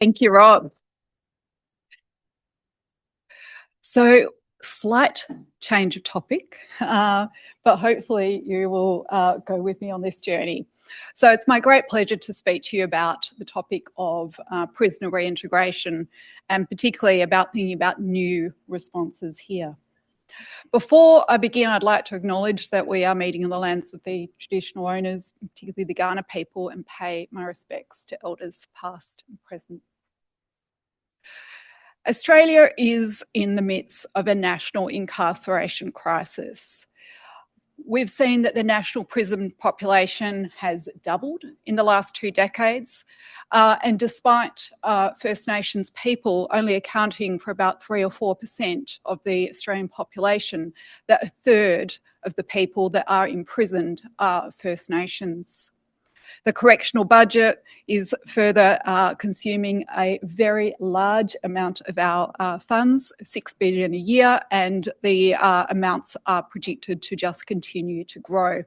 Thank you, Rob. So, slight change of topic, but hopefully you will go with me on this journey. So, it's my great pleasure to speak to you about the topic of prisoner reintegration, and particularly about thinking about new responses here. Before I begin, I'd like to acknowledge that we are meeting in the lands of the traditional owners, particularly the Kaurna people, and pay my respects to elders past and present. Australia is in the midst of a national incarceration crisis. We've seen that the national prison population has doubled in the last 2 decades, and despite First Nations people only accounting for about 3 or 4% of the Australian population, that a third of the people that are imprisoned are First Nations. The correctional budget is further consuming a very large amount of our funds, $6 billion a year, and the amounts are predicted to just continue to grow.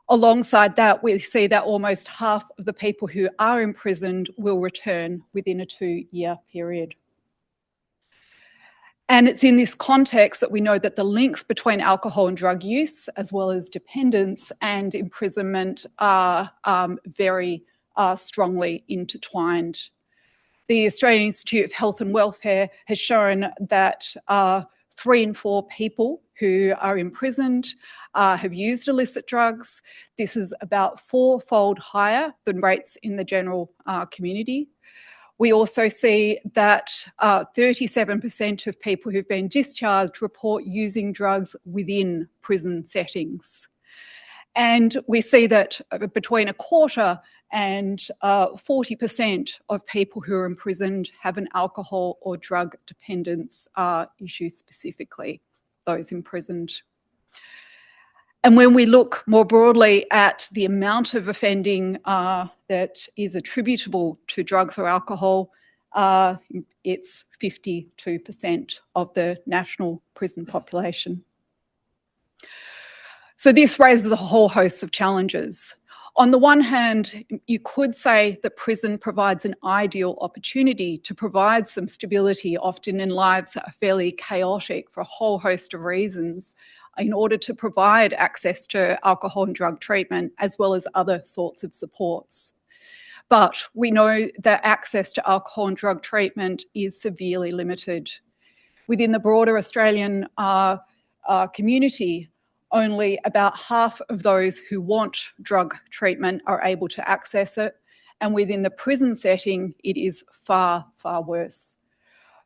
Alongside that, we see that almost half of the people who are imprisoned will return within a 2-year period. And it's in this context that we know that the links between alcohol and drug use, as well as dependence and imprisonment, are very strongly intertwined. The Australian Institute of Health and Welfare has shown that 3 in 4 people who are imprisoned have used illicit drugs. This is about 4-fold higher than rates in the general community. We also see that 37% of people who've been discharged report using drugs within prison settings. And we see that between a quarter and 40% of people who are imprisoned have an alcohol or drug dependence issue specifically, those imprisoned. And when we look more broadly at the amount of offending that is attributable to drugs or alcohol, it's 52% of the national prison population. So this raises a whole host of challenges. On the one hand, you could say that prison provides an ideal opportunity to provide some stability, often in lives that are fairly chaotic for a whole host of reasons, in order to provide access to alcohol and drug treatment, as well as other sorts of supports. But we know that access to alcohol and drug treatment is severely limited. Within the broader Australian community, only about half of those who want drug treatment are able to access it. And within the prison setting, it is far, far worse.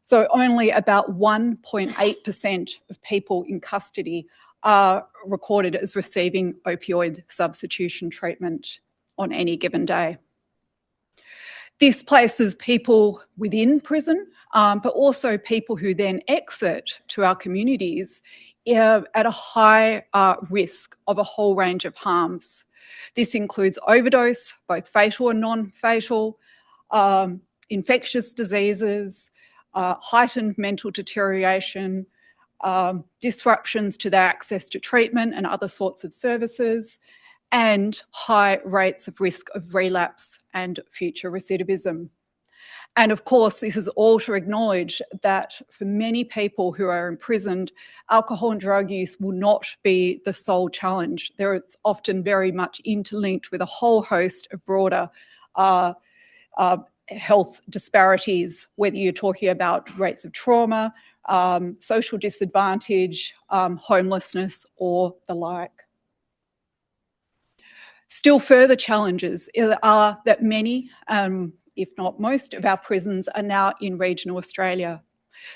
So only about 1.8% of people in custody are recorded as receiving opioid substitution treatment on any given day. This places people within prison, but also people who then exit to our communities at a high risk of a whole range of harms. This includes overdose, both fatal and non-fatal, infectious diseases, heightened mental deterioration, disruptions to their access to treatment and other sorts of services, and high rates of risk of relapse and future recidivism. And of course, this is all to acknowledge that for many people who are imprisoned, alcohol and drug use will not be the sole challenge. It's often very much interlinked with a whole host of broader health disparities, whether you're talking about rates of trauma, social disadvantage, homelessness, or the like. Still further challenges are that many, if not most, of our prisons are now in regional Australia.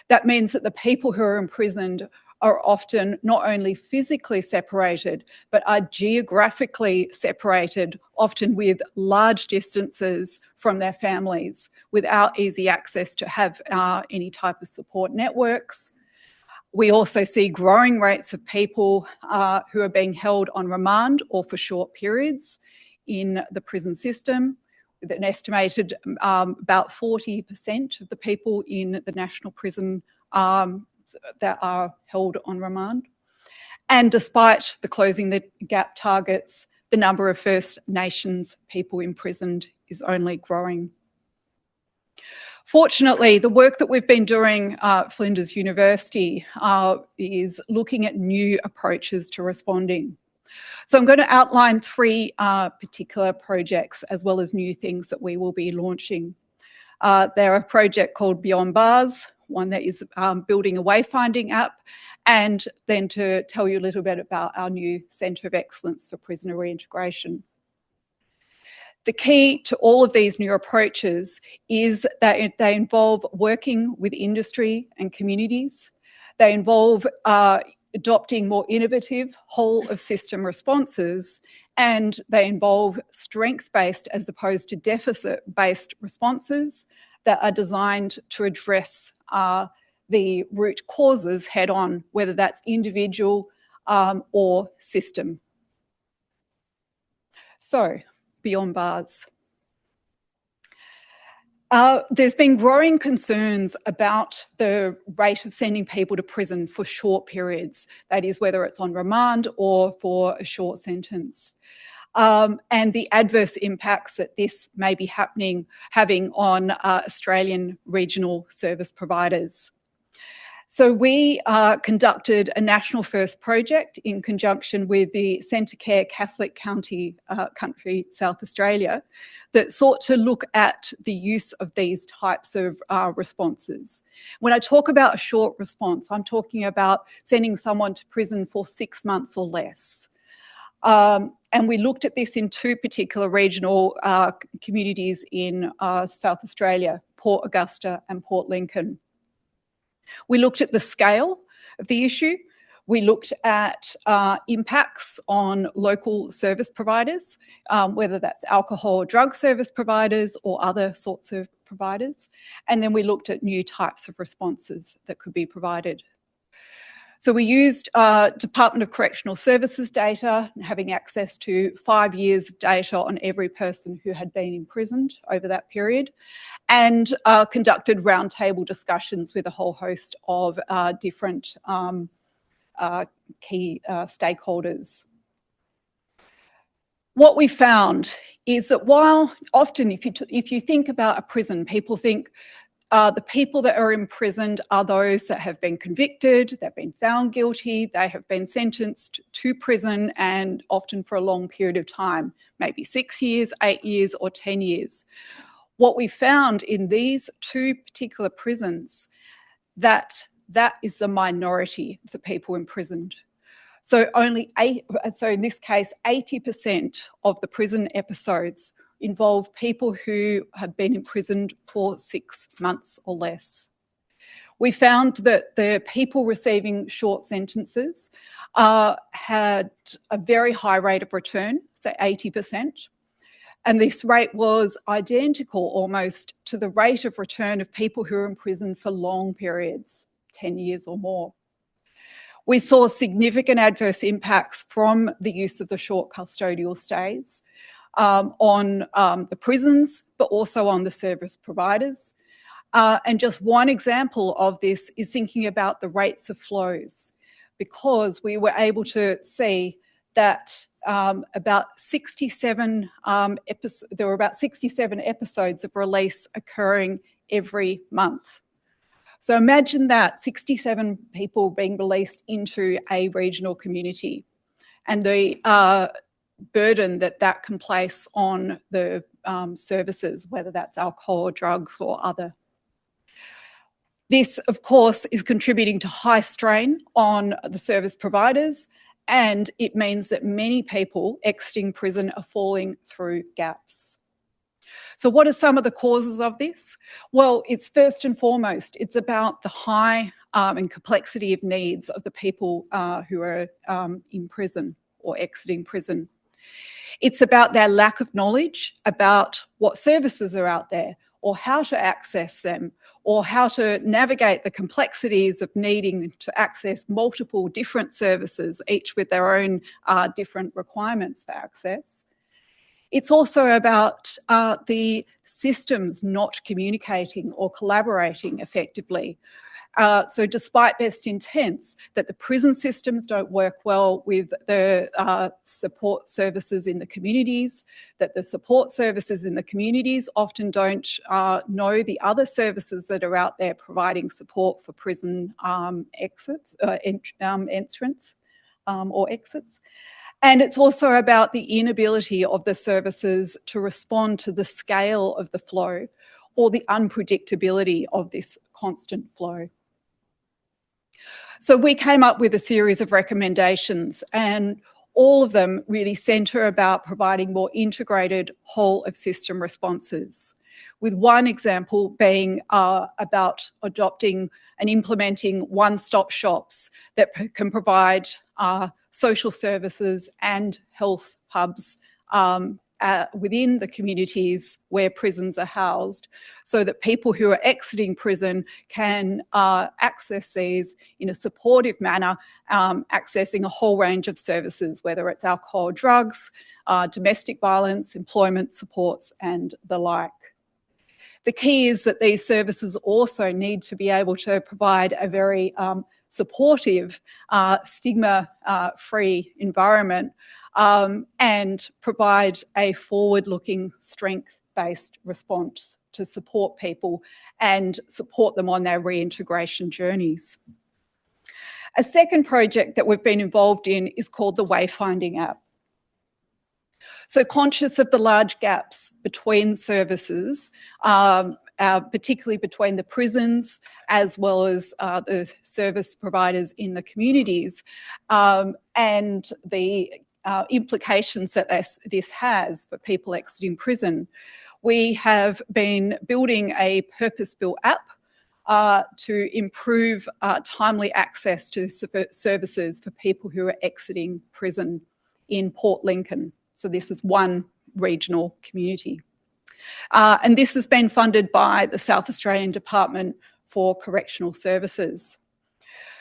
That means that the people who are imprisoned are often not only physically separated, but are geographically separated, often with large distances from their families, without easy access to have any type of support networks. We also see growing rates of people who are being held on remand or for short periods in the prison system, with an estimated about 40% of the people in the national prison that are held on remand. And despite the Closing the Gap targets, the number of First Nations people imprisoned is only growing. Fortunately, the work that we've been doing at Flinders University is looking at new approaches to responding. So I'm going to outline three particular projects as well as new things that we will be launching. They're a project called Beyond Bars, one that is building a wayfinding app, and then to tell you a little bit about our new Centre of Excellence for Prisoner Reintegration. The key to all of these new approaches is that they involve working with industry and communities. They involve adopting more innovative whole of system responses, and they involve strength-based as opposed to deficit-based responses that are designed to address the root causes head on, whether that's individual or system. So, Beyond Bars. There's been growing concerns about the rate of sending people to prison for short periods, that is, whether it's on remand or for a short sentence, and the adverse impacts that this may be having on Australian regional service providers. So we conducted a national first project in conjunction with the Centrecare Catholic Country, South Australia, that sought to look at the use of these types of responses. When I talk about a short response, I'm talking about sending someone to prison for 6 months or less. And we looked at this in two particular regional communities in South Australia, Port Augusta and Port Lincoln. We looked at the scale of the issue. We looked at impacts on local service providers, whether that's alcohol or drug service providers or other sorts of providers. And then we looked at new types of responses that could be provided. So we used Department of Correctional Services data, having access to 5 years of data on every person who had been imprisoned over that period, and conducted roundtable discussions with a whole host of different key stakeholders. What we found is that while often if you think about a prison, people think the people that are imprisoned are those that have been convicted, they've been found guilty, they have been sentenced to prison, and often for a long period of time, maybe 6 years, 8 years, or 10 years. What we found in these two particular prisons, that is the minority of the people imprisoned. So in this case, 80% of the prison episodes involve people who have been imprisoned for 6 months or less. We found that the people receiving short sentences had a very high rate of return, so 80%. And this rate was identical almost to the rate of return of people who are imprisoned for long periods, 10 years or more. We saw significant adverse impacts from the use of the short custodial stays on the prisons, but also on the service providers. And just one example of this is thinking about the rates of flows, because we were able to see that about 67 there were about 67 episodes of release occurring every month. So imagine that, 67 people being released into a regional community, and the burden that can place on the services, whether that's alcohol or drugs or other. This, of course, is contributing to high strain on the service providers, and it means that many people exiting prison are falling through gaps. So what are some of the causes of this? Well, it's first and foremost, it's about the high and complexity of needs of the people who are in prison or exiting prison. It's about their lack of knowledge about what services are out there, or how to access them, or how to navigate the complexities of needing to access multiple different services, each with their own different requirements for access. It's also about the systems not communicating or collaborating effectively. So despite best intents, that the prison systems don't work well with the support services in the communities, that the support services in the communities often don't know the other services that are out there providing support for prison entrance or exits. And it's also about the inability of the services to respond to the scale of the flow or the unpredictability of this constant flow. So we came up with a series of recommendations, and all of them really centre about providing more integrated whole of system responses, with one example being about adopting and implementing one-stop shops that can provide social services and health hubs within the communities where prisons are housed, so that people who are exiting prison can access these in a supportive manner, accessing a whole range of services, whether it's alcohol, drugs, domestic violence, employment supports, and the like. The key is that these services also need to be able to provide a very supportive, stigma-free environment and provide a forward-looking, strength-based response to support people and support them on their reintegration journeys. A second project that we've been involved in is called the Wayfinding app. So conscious of the large gaps between services, particularly between the prisons as well as the service providers in the communities, and the implications that this has for people exiting prison, we have been building a purpose-built app to improve timely access to services for people who are exiting prison in Port Lincoln. So this is one regional community. And this has been funded by the South Australian Department for Correctional Services.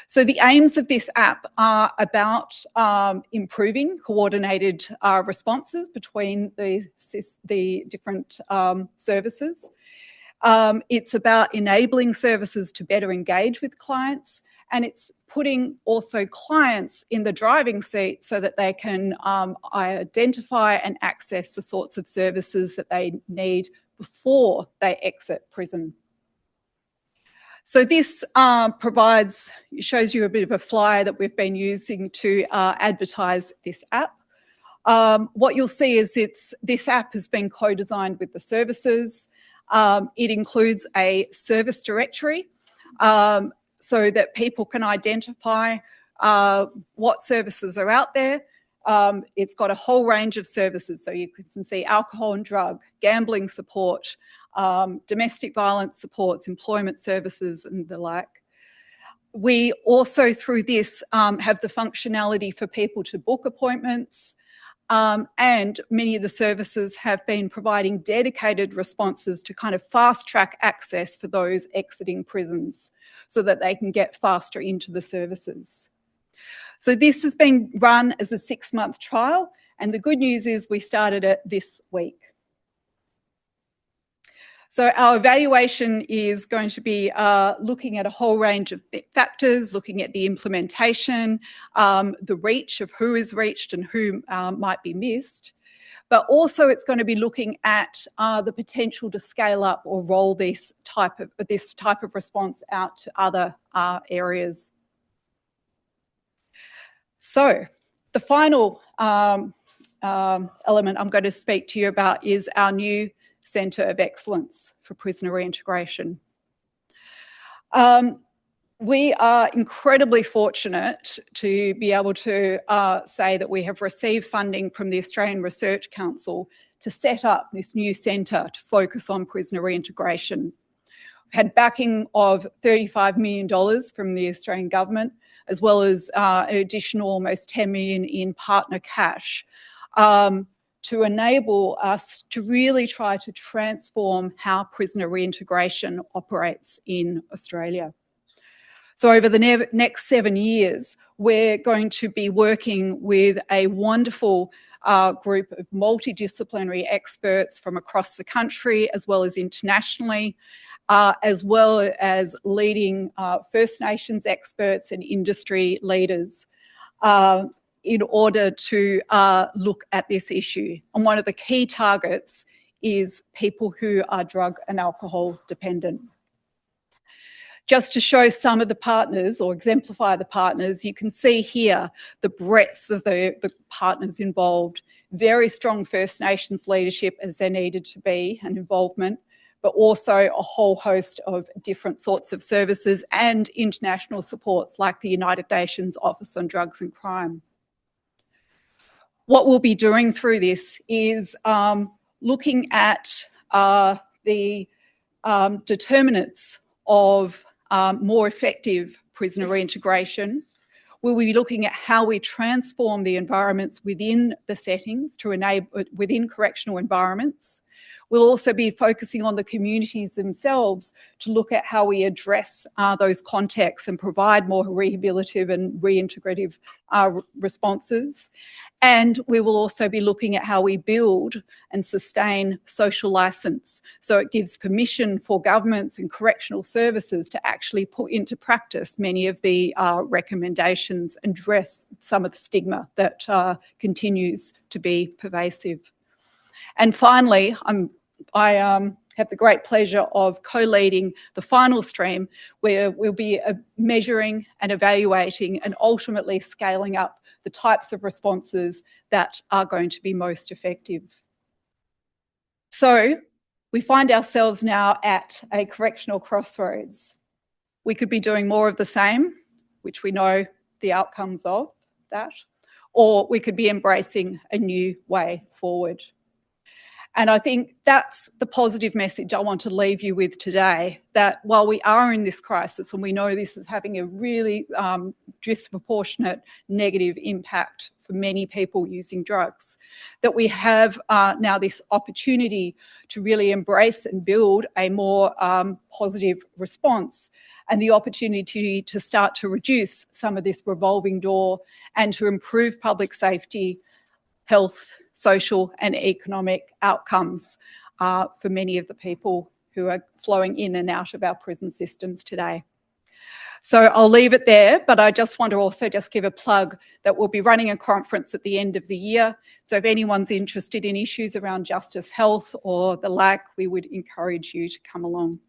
So the aims of this app are about improving coordinated responses between the different services. It's about enabling services to better engage with clients, and it's putting also clients in the driving seat so that they can identify and access the sorts of services that they need before they exit prison. So this shows you a bit of a flyer that we've been using to advertise this app. What you'll see is this app has been co-designed with the services. It includes a service directory so that people can identify what services are out there. It's got a whole range of services, so you can see alcohol and drug, gambling support, domestic violence supports, employment services, and the like. We also, through this, have the functionality for people to book appointments, and many of the services have been providing dedicated responses to kind of fast-track access for those exiting prisons so that they can get faster into the services. So this has been run as a 6-month trial, and the good news is we started it this week. So our evaluation is going to be looking at a whole range of factors, looking at the implementation, the reach of who is reached and who might be missed. But also it's going to be looking at the potential to scale up or roll this type of response out to other areas. So the final element I'm going to speak to you about is our new Centre of Excellence for Prisoner Reintegration. We are incredibly fortunate to be able to say that we have received funding from the Australian Research Council to set up this new centre to focus on prisoner reintegration. We had backing of $35 million from the Australian government, as well as an additional almost $10 million in partner cash, to enable us to really try to transform how prisoner reintegration operates in Australia. So over the next 7 years, we're going to be working with a wonderful group of multidisciplinary experts from across the country as well as internationally. as well as leading First Nations experts and industry leaders in order to look at this issue. And one of the key targets is people who are drug and alcohol dependent. Just to show some of the partners or exemplify the partners, you can see here the breadth of the partners involved. Very strong First Nations leadership as there needed to be and involvement, but also a whole host of different sorts of services and international supports like the United Nations Office on Drugs and Crime. What we'll be doing through this is looking at the determinants of more effective prisoner reintegration. We'll be looking at how we transform the environments within the settings to enable within correctional environments. We'll also be focusing on the communities themselves to look at how we address those contexts and provide more rehabilitative and reintegrative responses. And we will also be looking at how we build and sustain social licence. So it gives permission for governments and correctional services to actually put into practice many of the recommendations and address some of the stigma that continues to be pervasive. And finally, I have the great pleasure of co-leading the final stream where we'll be measuring and evaluating and ultimately scaling up the types of responses that are going to be most effective. So we find ourselves now at a correctional crossroads. We could be doing more of the same, which we know the outcomes of that, or we could be embracing a new way forward. And I think that's the positive message I want to leave you with today, that while we are in this crisis and we know this is having a really disproportionate negative impact for many people using drugs, that we have now this opportunity to really embrace and build a more positive response and the opportunity to start to reduce some of this revolving door and to improve public safety, health, social and economic outcomes for many of the people who are flowing in and out of our prison systems today. So I'll leave it there, but I just want to also just give a plug that we'll be running a conference at the end of the year. So if anyone's interested in issues around justice, health or the like, we would encourage you to come along.